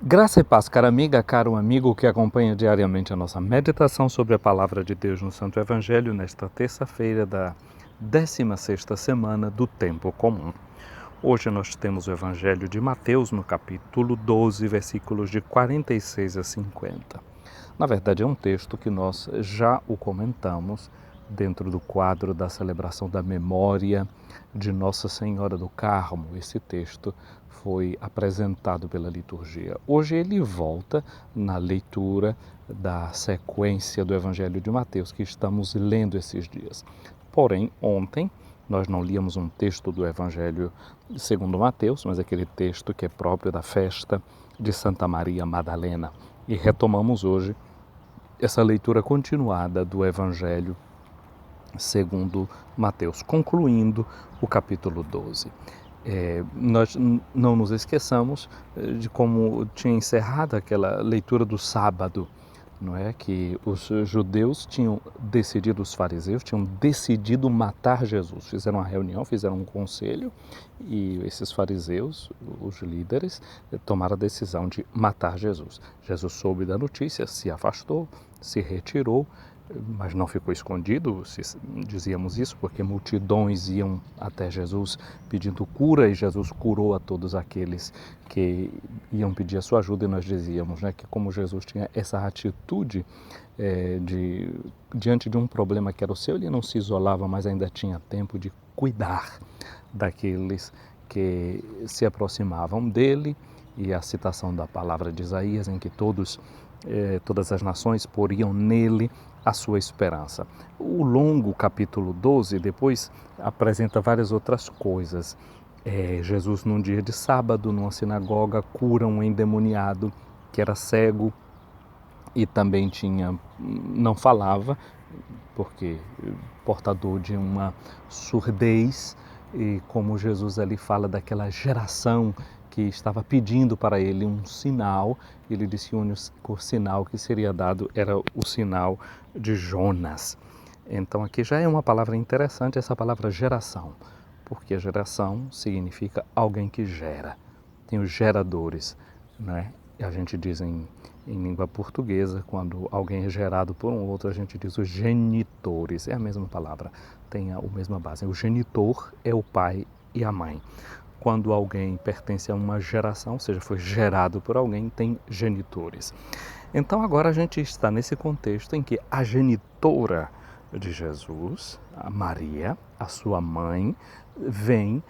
Graça e paz, cara amiga, caro amigo que acompanha diariamente a nossa meditação sobre a Palavra de Deus no Santo Evangelho nesta terça-feira da 16ª semana do Tempo Comum. Hoje nós temos o Evangelho de Mateus no capítulo 12, versículos de 46 a 50. Na verdade é um texto que nós já o comentamos dentro do quadro da celebração da memória de Nossa Senhora do Carmo. Esse texto foi apresentado pela liturgia. Hoje ele volta na leitura da sequência do Evangelho de Mateus que estamos lendo esses dias. Porém, ontem nós não líamos um texto do Evangelho segundo Mateus, mas aquele texto que é próprio da festa de Santa Maria Madalena. E retomamos hoje essa leitura continuada do Evangelho segundo Mateus, concluindo o capítulo 12. Nós não nos esqueçamos de como tinha encerrado aquela leitura do sábado, não é? Que os judeus tinham decidido, os fariseus tinham decidido matar Jesus. Fizeram uma reunião, fizeram um conselho e esses fariseus, os líderes, tomaram a decisão de matar Jesus. Jesus soube da notícia, se afastou, se retirou, mas não ficou escondido, dizíamos isso, porque multidões iam até Jesus pedindo cura e Jesus curou a todos aqueles que iam pedir a sua ajuda e nós dizíamos, né, que como Jesus tinha essa atitude diante de um problema que era o seu, ele não se isolava, mas ainda tinha tempo de cuidar daqueles que se aproximavam dele, e a citação da palavra de Isaías em que todas as nações poriam nele a sua esperança. O longo capítulo 12 depois apresenta várias outras coisas. Jesus num dia de sábado, numa sinagoga, cura um endemoniado que era cego e também não falava, porque portador de uma surdez, e como Jesus ali fala daquela geração que estava pedindo para ele um sinal, ele disse que o único sinal que seria dado era o sinal de Jonas. Então aqui já é uma palavra interessante, essa palavra geração, porque a geração significa alguém que gera, tem os geradores, né? A gente diz em língua portuguesa, quando alguém é gerado por um outro, a gente diz os genitores, é a mesma palavra, tem a mesma base. O genitor é o pai e a mãe. Quando alguém pertence a uma geração, ou seja, foi gerado por alguém, tem genitores. Então agora a gente está nesse contexto em que a genitora de Jesus, a Maria, a sua mãe, vem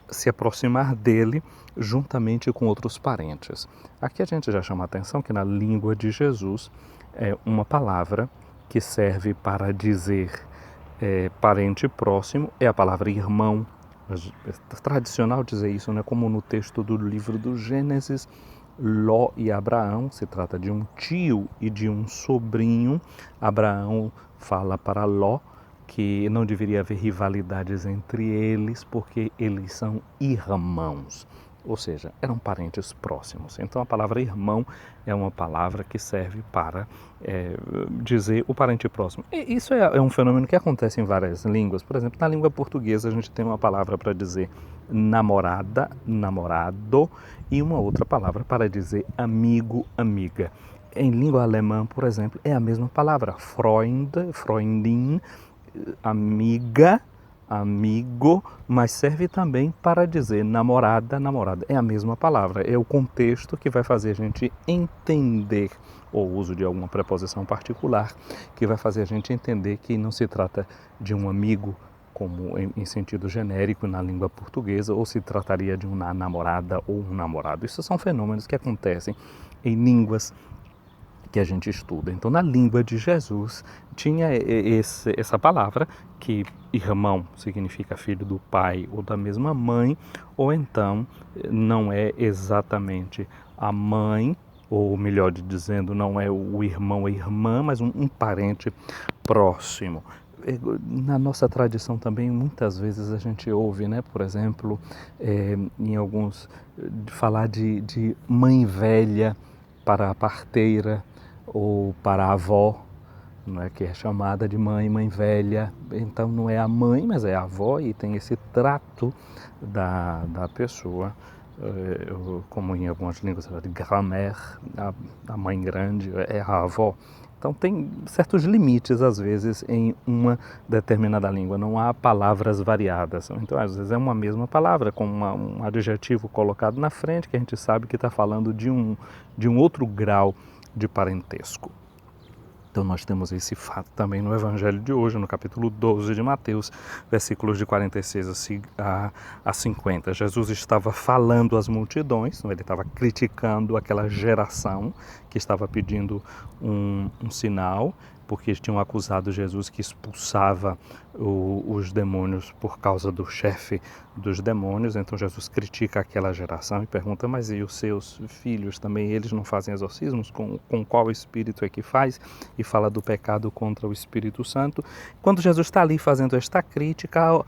se aproximar dele juntamente com outros parentes. Aqui a gente já chama a atenção que na língua de Jesus é uma palavra que serve para dizer parente próximo, é a palavra irmão. É tradicional dizer isso, né? Como no texto do livro do Gênesis, Ló e Abraão, se trata de um tio e de um sobrinho. Abraão fala para Ló que não deveria haver rivalidades entre eles, porque eles são irmãos, ou seja, eram parentes próximos. Então a palavra irmão é uma palavra que serve para dizer o parente próximo. E isso é um fenômeno que acontece em várias línguas. Por exemplo, na língua portuguesa a gente tem uma palavra para dizer namorada, namorado, e uma outra palavra para dizer amigo, amiga. Em língua alemã, por exemplo, é a mesma palavra, Freund, Freundin, amiga, amigo, mas serve também para dizer namorada, namorada. É a mesma palavra, é o contexto que vai fazer a gente entender o uso de alguma preposição particular, que vai fazer a gente entender que não se trata de um amigo como em sentido genérico na língua portuguesa, ou se trataria de uma namorada ou um namorado. Isso são fenômenos que acontecem em línguas que a gente estuda. Então, na língua de Jesus, tinha essa palavra, que irmão significa filho do pai ou da mesma mãe, ou então não é exatamente a mãe, ou melhor dizendo, não é o irmão ou a irmã, mas um parente próximo. Na nossa tradição também, muitas vezes a gente ouve, né, por exemplo, em alguns, falar de mãe velha para a parteira, ou para a avó, não é, que é chamada de mãe, mãe velha. Então não é a mãe, mas é a avó, e tem esse trato da pessoa como em algumas línguas, de grand-mère, a mãe grande, é a avó. Então tem certos limites, às vezes, em uma determinada língua. Não há palavras variadas. Então, às vezes, é uma mesma palavra, com um adjetivo colocado na frente, que a gente sabe que está falando de um outro grau de parentesco. Então nós temos esse fato também no Evangelho de hoje, no capítulo 12 de Mateus, versículos de 46 a 50. Jesus estava falando às multidões, ele estava criticando aquela geração que estava pedindo um sinal, porque tinham acusado Jesus que expulsava os demônios por causa do chefe dos demônios. Então Jesus critica aquela geração e pergunta, mas e os seus filhos também, eles não fazem exorcismos? Com qual espírito é que faz? E fala do pecado contra o Espírito Santo. Quando Jesus está ali fazendo esta crítica,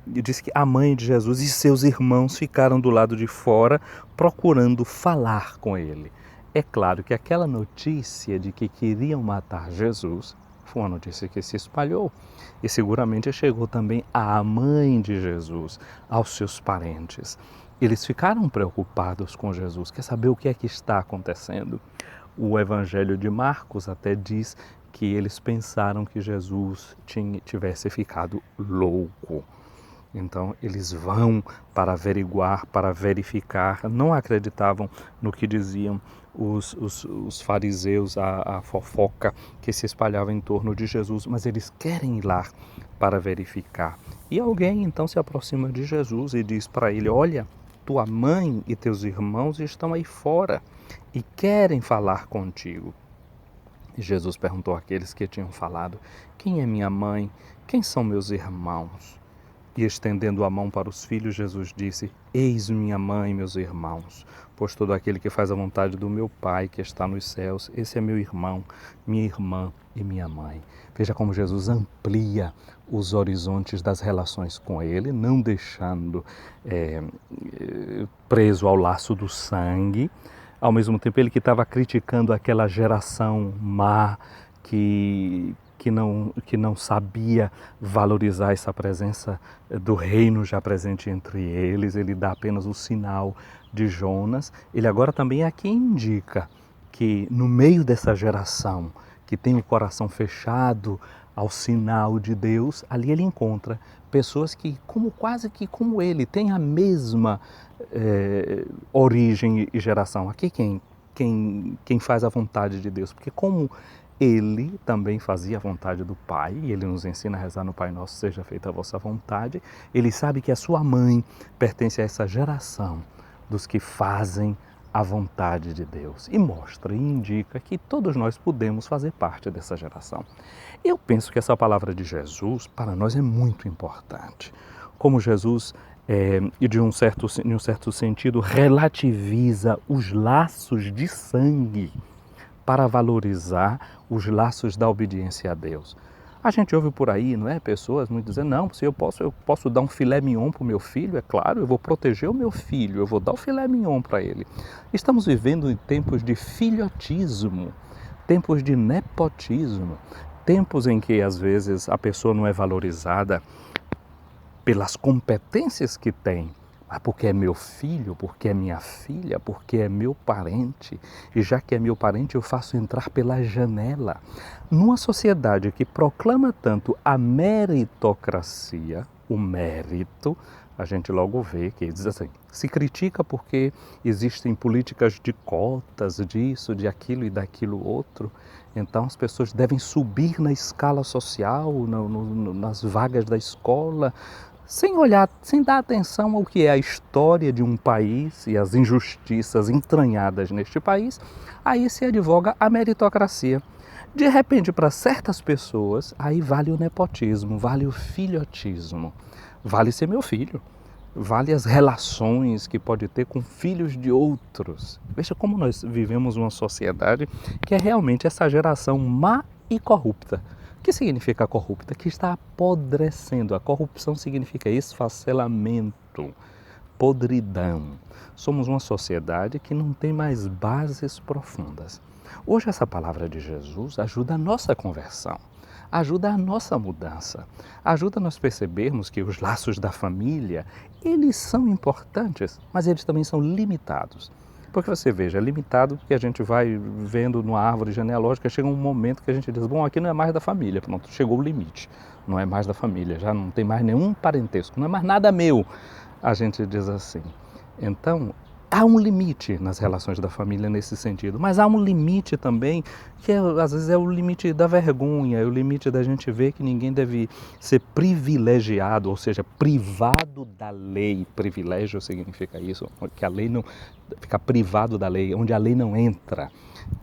diz que a mãe de Jesus e seus irmãos ficaram do lado de fora procurando falar com ele. É claro que aquela notícia de que queriam matar Jesus foi uma notícia que se espalhou e seguramente chegou também à mãe de Jesus, aos seus parentes. Eles ficaram preocupados com Jesus, quer saber o que é que está acontecendo. O Evangelho de Marcos até diz que eles pensaram que Jesus tivesse ficado louco. Então eles vão para averiguar, para verificar, não acreditavam no que diziam os fariseus, a fofoca que se espalhava em torno de Jesus, mas eles querem ir lá para verificar. E alguém então se aproxima de Jesus e diz para ele, olha, tua mãe e teus irmãos estão aí fora e querem falar contigo. E Jesus perguntou àqueles que tinham falado, quem é minha mãe? Quem são meus irmãos? E estendendo a mão para os filhos, Jesus disse, eis minha mãe e meus irmãos, pois todo aquele que faz a vontade do meu Pai que está nos céus, esse é meu irmão, minha irmã e minha mãe. Veja como Jesus amplia os horizontes das relações com ele, não deixando preso ao laço do sangue. Ao mesmo tempo, ele que estava criticando aquela geração má que não sabia valorizar essa presença do reino já presente entre eles, ele dá apenas o sinal de Jonas. Ele agora também aqui indica que no meio dessa geração que tem o coração fechado ao sinal de Deus, ali ele encontra pessoas que, quase que como ele, têm a mesma origem e geração. Aqui quem faz a vontade de Deus, porque como ele também fazia a vontade do Pai, e ele nos ensina a rezar no Pai Nosso, seja feita a vossa vontade. Ele sabe que a sua mãe pertence a essa geração dos que fazem a vontade de Deus. E mostra e indica que todos nós podemos fazer parte dessa geração. Eu penso que essa palavra de Jesus, para nós, é muito importante. Como Jesus, e em um certo sentido, relativiza os laços de sangue para valorizar os laços da obediência a Deus. A gente ouve por aí, não é? Pessoas muito dizendo, não, se eu posso dar um filé mignon para o meu filho, é claro, eu vou proteger o meu filho, eu vou dar o filé mignon para ele. Estamos vivendo em tempos de filhotismo, tempos de nepotismo, tempos em que às vezes a pessoa não é valorizada pelas competências que tem, mas porque é meu filho, porque é minha filha, porque é meu parente. E já que é meu parente, eu faço entrar pela janela. Numa sociedade que proclama tanto a meritocracia, o mérito, a gente logo vê que diz assim, se critica porque existem políticas de cotas, disso, de aquilo e daquilo outro. Então as pessoas devem subir na escala social, nas vagas da escola, sem olhar, sem dar atenção ao que é a história de um país e as injustiças entranhadas neste país, aí se advoga a meritocracia. De repente, para certas pessoas, aí vale o nepotismo, vale o filhotismo, vale ser meu filho, vale as relações que pode ter com filhos de outros. Veja como nós vivemos uma sociedade que é realmente essa geração má e corrupta. O que significa corrupta? Que está apodrecendo. A corrupção significa esfacelamento, podridão. Somos uma sociedade que não tem mais bases profundas. Hoje essa palavra de Jesus ajuda a nossa conversão, ajuda a nossa mudança, ajuda a nós percebermos que os laços da família, eles são importantes, mas eles também são limitados. Porque você veja, é limitado porque a gente vai vendo numa árvore genealógica, chega um momento que a gente diz, bom, aqui não é mais da família, pronto, chegou o limite, não é mais da família, já não tem mais nenhum parentesco, não é mais nada meu, a gente diz assim. Então, há um limite nas relações da família nesse sentido, mas há um limite também, que às vezes é o limite da vergonha, é o limite da gente ver que ninguém deve ser privilegiado, ou seja, privado da lei. Privilégio significa isso, que a lei não fica privado da lei, onde a lei não entra,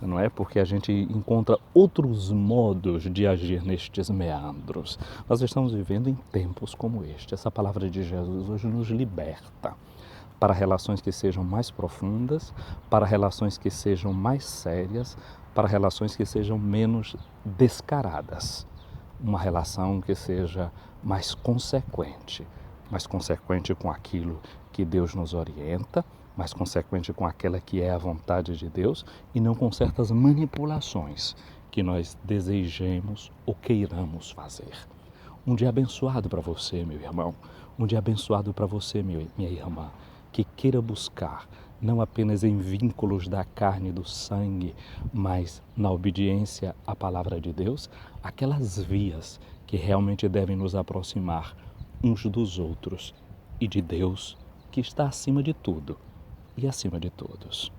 não é? Porque a gente encontra outros modos de agir nestes meandros. Nós estamos vivendo em tempos como este. Essa palavra de Jesus hoje nos liberta para relações que sejam mais profundas, para relações que sejam mais sérias, para relações que sejam menos descaradas. Uma relação que seja mais consequente com aquilo que Deus nos orienta, mais consequente com aquela que é a vontade de Deus e não com certas manipulações que nós desejemos ou queiramos fazer. Um dia abençoado para você, meu irmão. Um dia abençoado para você, minha irmã, que queira buscar, não apenas em vínculos da carne e do sangue, mas na obediência à palavra de Deus, aquelas vias que realmente devem nos aproximar uns dos outros e de Deus, que está acima de tudo e acima de todos.